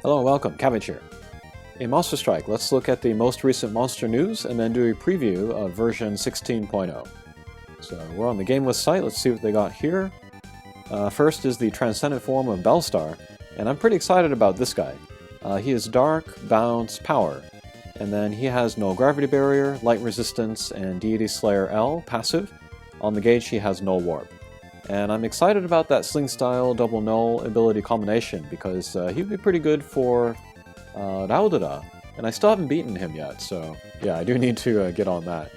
Hello and welcome, Cabbage here. In Monster Strike, let's look at the most recent monster news and then do a preview of version 16.0. So we're on the game list site, let's see what they got here. First is the transcendent form of Bellstar, and I'm pretty excited about this guy. He is dark, bounce, power, and then he has null gravity barrier, light resistance, and Deity Slayer L passive. On the gauge he has null warp. And I'm excited about that sling style double null ability combination because he would be pretty good for Raudara, and I still haven't beaten him yet, so yeah, I do need to get on that.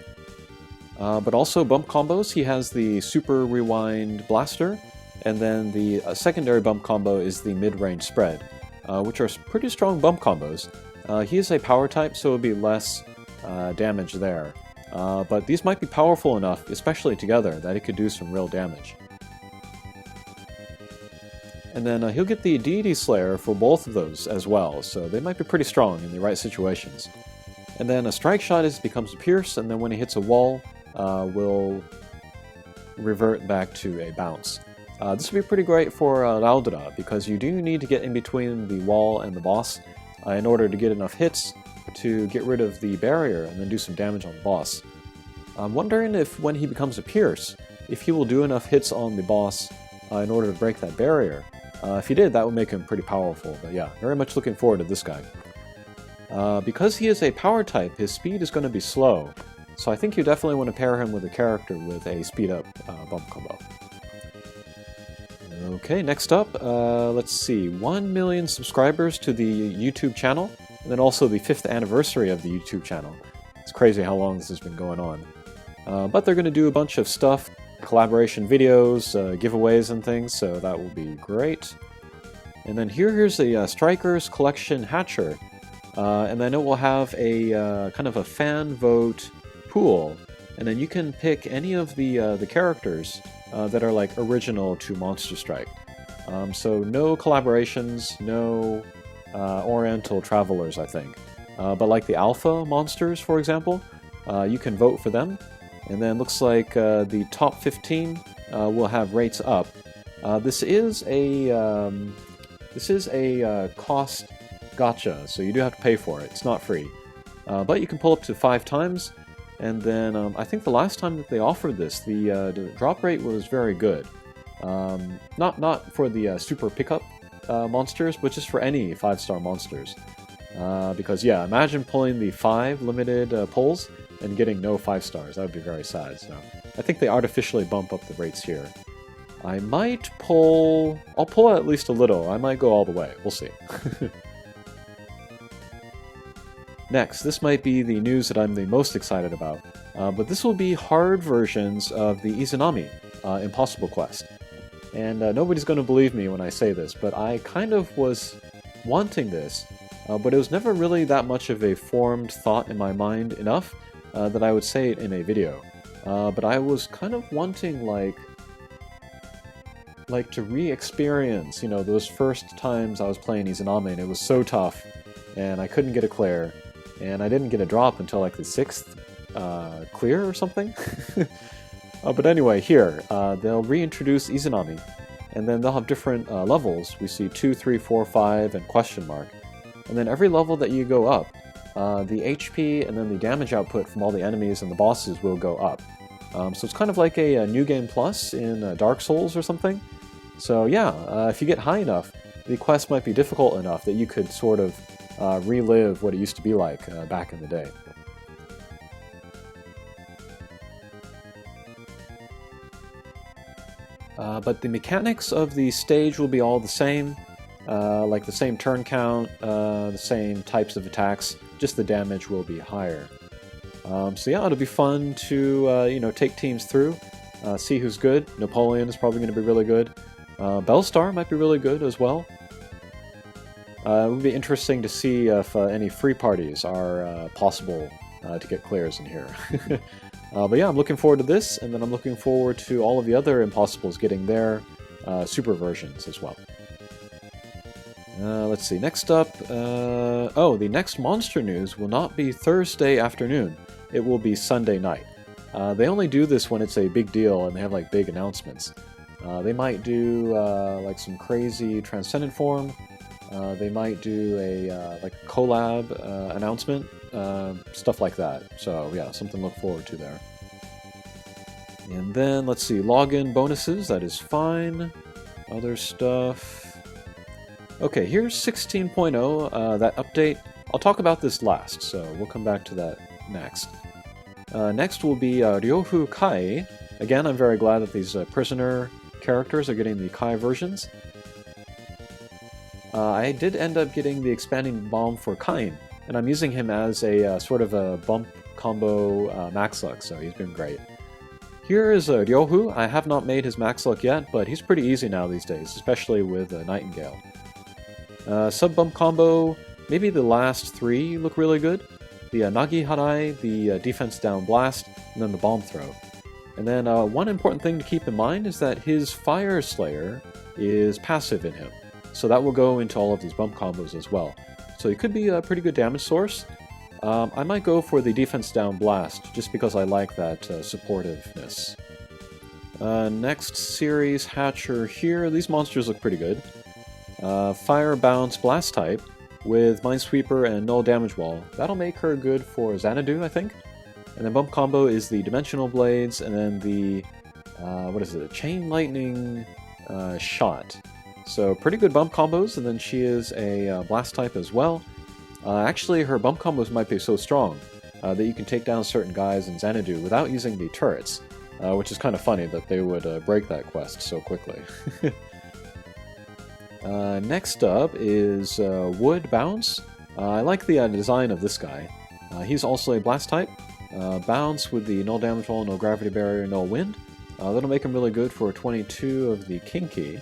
But also bump combos, he has the Super Rewind Blaster, and then the secondary bump combo is the mid-range spread, which are pretty strong bump combos. He is a power type, so it would be less damage there. But these might be powerful enough, especially together, that it could do some real damage. And then he'll get the Deity Slayer for both of those as well, so they might be pretty strong in the right situations. And then a Strike Shot becomes a Pierce, and then when he hits a wall, will revert back to a Bounce. This would be pretty great for Raudara, because you do need to get in between the wall and the boss in order to get enough hits to get rid of the barrier and then do some damage on the boss. I'm wondering if when he becomes a Pierce, if he will do enough hits on the boss in order to break that barrier. If he did, that would make him pretty powerful, but yeah, very much looking forward to this guy. Because he is a power type, his speed is going to be slow, so I think you definitely want to pair him with a character with a speed up bump combo. Okay, next up, let's see, 1 million subscribers to the YouTube channel, and then also the 5th anniversary of the YouTube channel. It's crazy how long this has been going on. But they're going to do a bunch of stuff, collaboration videos, giveaways and things, so that will be great. And then here's a Strikers Collection Hatcher, and then it will have a kind of a fan vote pool, and then you can pick any of the characters that are like original to Monster Strike. So no collaborations, no Oriental Travelers, I think. But like the Alpha monsters, for example, you can vote for them. And then looks like the top 15 will have rates up. This is a cost gacha, so you do have to pay for it. It's not free, but you can pull up to 5 times. And then I think the last time that they offered this, the drop rate was very good. Not for the super pickup monsters, but just for any 5-star monsters. Because yeah, imagine pulling the 5 limited pulls and getting no 5 stars. That would be very sad. So I think they artificially bump up the rates here. I might pull... I'll pull at least a little. I might go all the way. We'll see. Next, this might be the news that I'm the most excited about. But this will be hard versions of the Izanami Impossible Quest. And nobody's going to believe me when I say this, but I kind of was wanting this, but it was never really that much of a formed thought in my mind enough that I would say it in a video. But I was kind of wanting like to re-experience, you know, those first times I was playing Izanami and it was so tough and I couldn't get a clear and I didn't get a drop until like the 6th clear or something. But anyway, here, they'll reintroduce Izanami and then they'll have different levels. We see 2, 3, 4, 5 and question mark. And then every level that you go up, the HP and then the damage output from all the enemies and the bosses will go up. So it's kind of like a New Game Plus in Dark Souls or something. So yeah, if you get high enough, the quest might be difficult enough that you could sort of relive what it used to be like back in the day. But the mechanics of the stage will be all the same. Like the same turn count, the same types of attacks, just the damage will be higher. So yeah, it'll be fun to you know, take teams through, see who's good. Napoleon is probably going to be really good. Bellstar might be really good as well. It would be interesting to see if any free parties are possible to get clears in here. But yeah, I'm looking forward to this, and then I'm looking forward to all of the other Impossibles getting their super versions as well. Let's see, next up, oh, the next monster news will not be Thursday afternoon, it will be Sunday night. They only do this when it's a big deal and they have like big announcements. They might do like some crazy transcendent form, They might do a like a collab announcement, stuff like that. So yeah, something to look forward to there. And then let's see, login bonuses, that is fine. Other stuff. Okay, here's 16.0, that update. I'll talk about this last, so we'll come back to that next. Next will be Ryofu Kai. Again, I'm very glad that these prisoner characters are getting the Kai versions. I did end up getting the expanding bomb for Kain, and I'm using him as a sort of a bump combo max luck, so he's been great. Here is Ryohu. I have not made his max luck yet, but he's pretty easy now these days, especially with Nightingale. Sub-bump combo, maybe the last three look really good. The Nagi Harai, the defense down blast, and then the bomb throw. And then one important thing to keep in mind is that his Fire Slayer is passive in him. So that will go into all of these bump combos as well. So it could be a pretty good damage source. I might go for the defense down blast, just because I like that supportiveness. Next series Hatcher here. These monsters look pretty good. Fire Bounce Blast type with Minesweeper and Null Damage Wall. That'll make her good for Xanadu, I think. And then bump combo is the Dimensional Blades, and then the, what is it, Chain Lightning Shot. So pretty good bump combos, and then she is a blast type as well. Actually, her bump combos might be so strong that you can take down certain guys in Xanadu without using the turrets, which is kind of funny that they would break that quest so quickly. Next up is Wood Bounce. I like the design of this guy. He's also a blast type. Bounce with the null damage wall, no gravity barrier, no wind. That'll make him really good for 22 of the Kinky.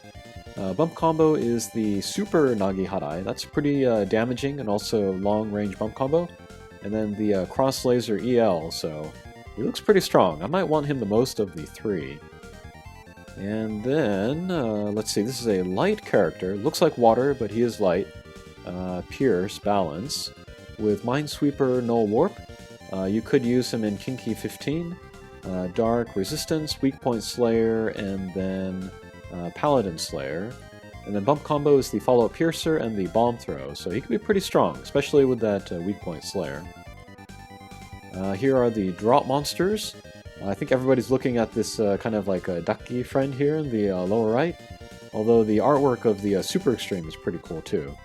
Bump combo is the Super Nagi Harai. That's pretty damaging and also long range bump combo. And then the Cross Laser EL, so he looks pretty strong. I might want him the most of the three. And then, let's see, this is a light character. Looks like water, but he is light. Pierce, Balance. With Minesweeper, Null Warp. You could use him in Kinky 15. Dark, Resistance, Weak Point Slayer, and then Paladin Slayer. And then bump combo is the Follow-Up Piercer and the Bomb Throw, so he can be pretty strong, especially with that Weak Point Slayer. Here are the drop monsters. I think everybody's looking at this kind of like a ducky friend here in the lower right, although the artwork of the Super Extreme is pretty cool too.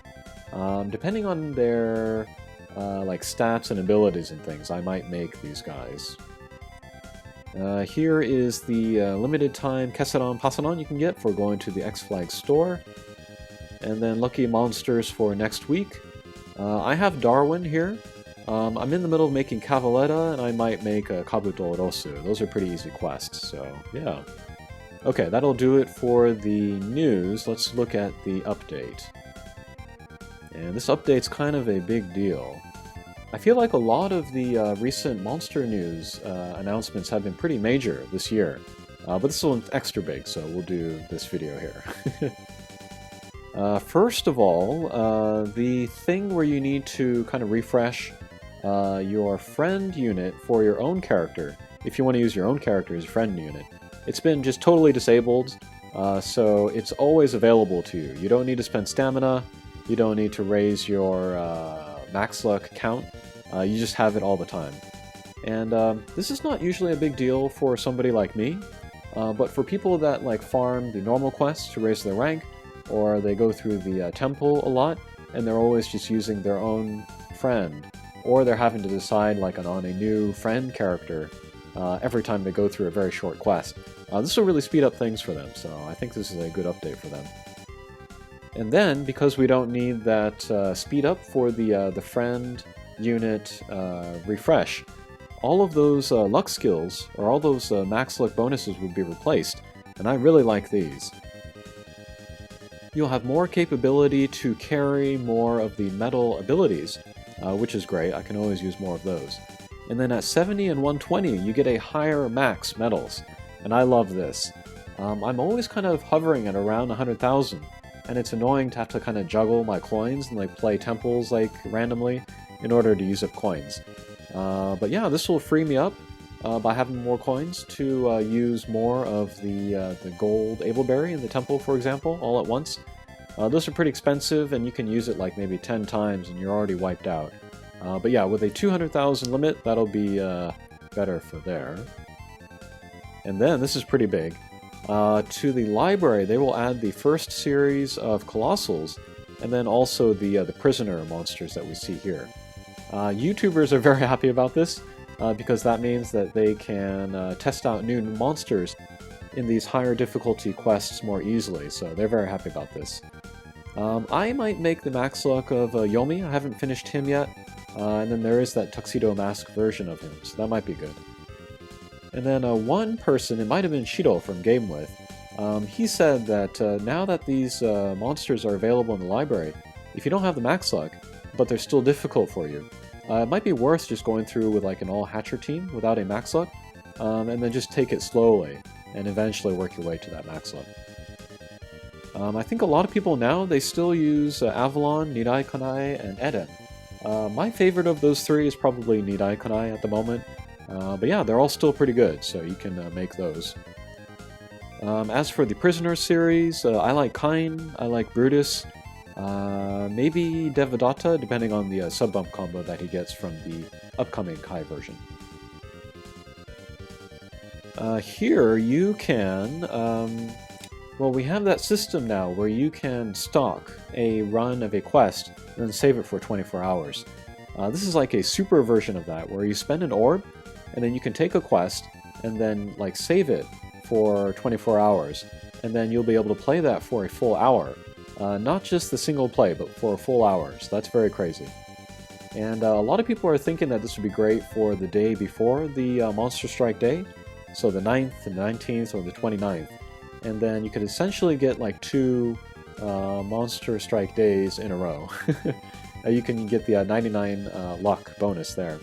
Depending on their like stats and abilities and things, I might make these guys. Here is the limited time Keseron Pasanon you can get for going to the X-Flag store. And then lucky monsters for next week. I have Darwin here. I'm in the middle of making Cavaletta, and I might make a Kabuto Orosu. Those are pretty easy quests, so yeah. Okay, that'll do it for the news. Let's look at the update. And this update's kind of a big deal. I feel like a lot of the recent monster news announcements have been pretty major this year. But this one's extra big, so we'll do this video here. First of all, the thing where you need to kind of refresh your friend unit for your own character, if you want to use your own character as a friend unit, it's been just totally disabled, so it's always available to you. You don't need to spend stamina, you don't need to raise your max luck count, you just have it all the time. And this is not usually a big deal for somebody like me, but for people that like farm the normal quests to raise their rank, or they go through the temple a lot, and they're always just using their own friend, or they're having to decide like on a new friend character every time they go through a very short quest. This will really speed up things for them, so I think this is a good update for them. And then, because we don't need that speed up for the friend unit refresh, all of those luck skills, or all those max luck bonuses would be replaced, and I really like these. You'll have more capability to carry more of the metal abilities, which is great. I can always use more of those. And then at 70 and 120, you get a higher max medals, and I love this. I'm always kind of hovering at around 100,000, and it's annoying to have to kind of juggle my coins and like play temples like randomly in order to use up coins. But yeah, this will free me up by having more coins to use more of the gold Ableberry in the temple, for example, all at once. Those are pretty expensive, and you can use it like maybe 10 times and you're already wiped out. But yeah, with a 200,000 limit, that'll be better for there. And then, this is pretty big. To the library, they will add the first series of Colossals, and then also the prisoner monsters that we see here. YouTubers are very happy about this, because that means that they can test out new monsters in these higher difficulty quests more easily, so they're very happy about this. I might make the max luck of Yomi. I haven't finished him yet, and then there is that tuxedo mask version of him, so that might be good. And then one person, it might have been Shido from Game With, he said that now that these monsters are available in the library, if you don't have the max luck, but they're still difficult for you, it might be worth just going through with like an all-hatcher team without a max luck, and then just take it slowly, and eventually work your way to that max luck. I think a lot of people now, they still use Avalon, Nidai Kanai, and Eden. My favorite of those three is probably Nidai Kanai at the moment, but yeah, they're all still pretty good, so you can make those. As for the Prisoner series, I like Kain, I like Brutus, maybe Devadatta, depending on the sub-bump combo that he gets from the upcoming Kai version. Here you can, well, we have that system now where you can stock a run of a quest and then save it for 24 hours. This is like a super version of that, where you spend an orb, and then you can take a quest and then like save it for 24 hours, and then you'll be able to play that for a full hour. Not just the single play, but for a full hour, so that's very crazy. And a lot of people are thinking that this would be great for the day before the Monster Strike Day, so the 9th, the 19th, or the 29th. And then you could essentially get like 2 Monster Strike days in a row. You can get the 99 luck bonus there.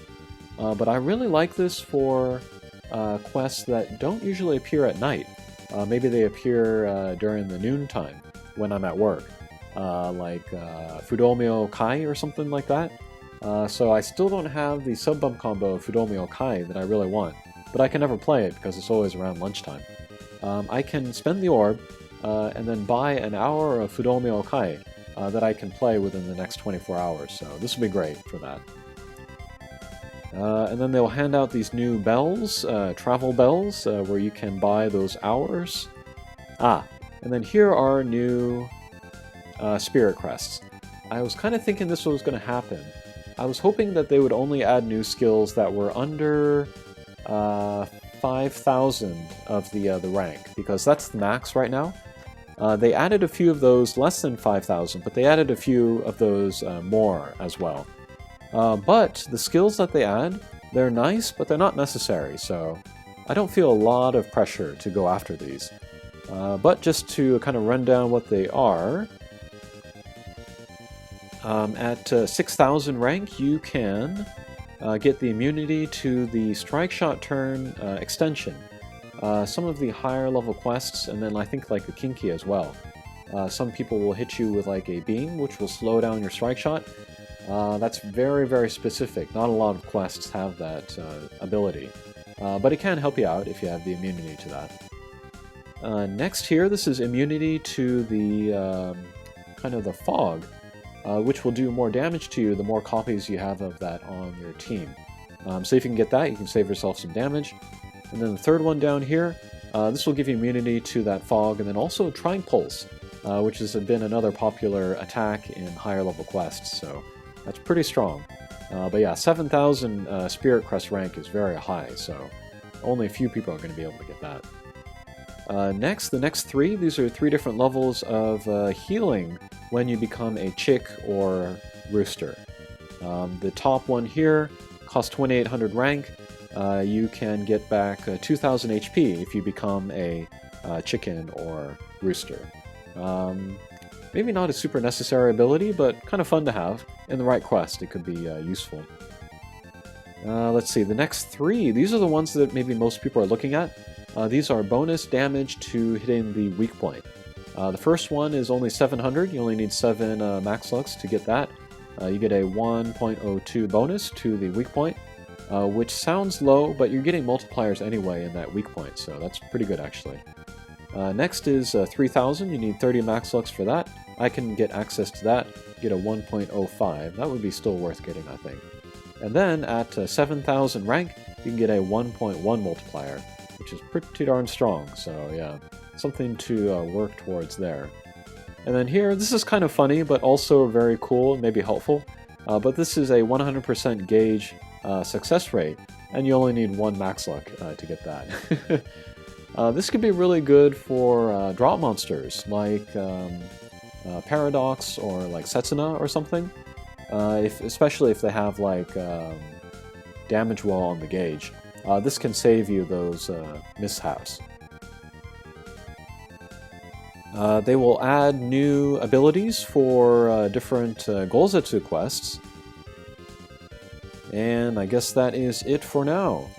But I really like this for quests that don't usually appear at night. Maybe they appear during the noontime when I'm at work, like Fudomyo Kai or something like that. So I still don't have the sub-bump combo of Fudomyo Kai that I really want, but I can never play it because it's always around lunchtime. I can spend the orb and then buy an hour of Fudomyo Kai that I can play within the next 24 hours, so this will be great for that. And then they'll hand out these new bells, travel bells, where you can buy those hours. And then here are new spirit crests. I was kind of thinking this was going to happen. I was hoping that they would only add new skills that were under 5,000 of the rank, because that's the max right now. They added a few of those less than 5,000, but they added a few of those more as well. But the skills that they add, they're nice, but they're not necessary, so I don't feel a lot of pressure to go after these. But just to kind of run down what they are, at 6,000 rank, you can get the immunity to the Strike Shot turn extension. Some of the higher level quests, and then I think like the Kinky as well. Some people will hit you with like a beam, which will slow down your Strike Shot. That's very, very specific. Not a lot of quests have that ability. But it can help you out if you have the immunity to that. Next here, this is immunity to the kind of the fog, which will do more damage to you the more copies you have of that on your team. So if you can get that, you can save yourself some damage. And then the third one down here, this will give you immunity to that fog, and then also Trying Pulse, which has been another popular attack in higher level quests, so that's pretty strong. But yeah, 7,000 Spirit Crest rank is very high, so only a few people are going to be able to get that. Next, the next three, these are 3 different levels of healing when you become a chick or rooster. The top one here costs 2,800 rank. You can get back 2,000 HP if you become a chicken or rooster. Maybe not a super necessary ability, but kind of fun to have. In the right quest, it could be useful. Let's see, the next 3, these are the ones that maybe most people are looking at. These are bonus damage to hitting the weak point. The first one is only 700, you only need 7 max lux to get that. You get a 1.02 bonus to the weak point, which sounds low, but you're getting multipliers anyway in that weak point, so that's pretty good actually. Next is 3000, you need 30 max lux for that. I can get access to that, get a 1.05. That would be still worth getting, I think. And then at 7,000 rank, you can get a 1.1 multiplier, which is pretty darn strong. So yeah, something to work towards there. And then here, this is kind of funny, but also very cool and maybe helpful. But this is a 100% gauge success rate, and you only need 1 max luck to get that. This could be really good for drop monsters, like Paradox or like Setsuna or something. Especially if they have like damage wall on the gauge. This can save you those mishaps. They will add new abilities for different Golzetsu quests. And I guess that is it for now.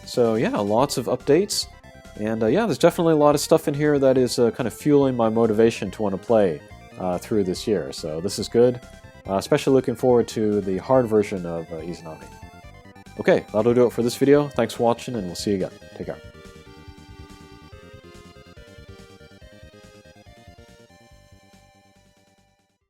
So yeah, lots of updates. And yeah, there's definitely a lot of stuff in here that is kind of fueling my motivation to want to play through this year. So this is good. Especially looking forward to the hard version of Izanami. Okay, that'll do it for this video. Thanks for watching, and we'll see you again. Take care.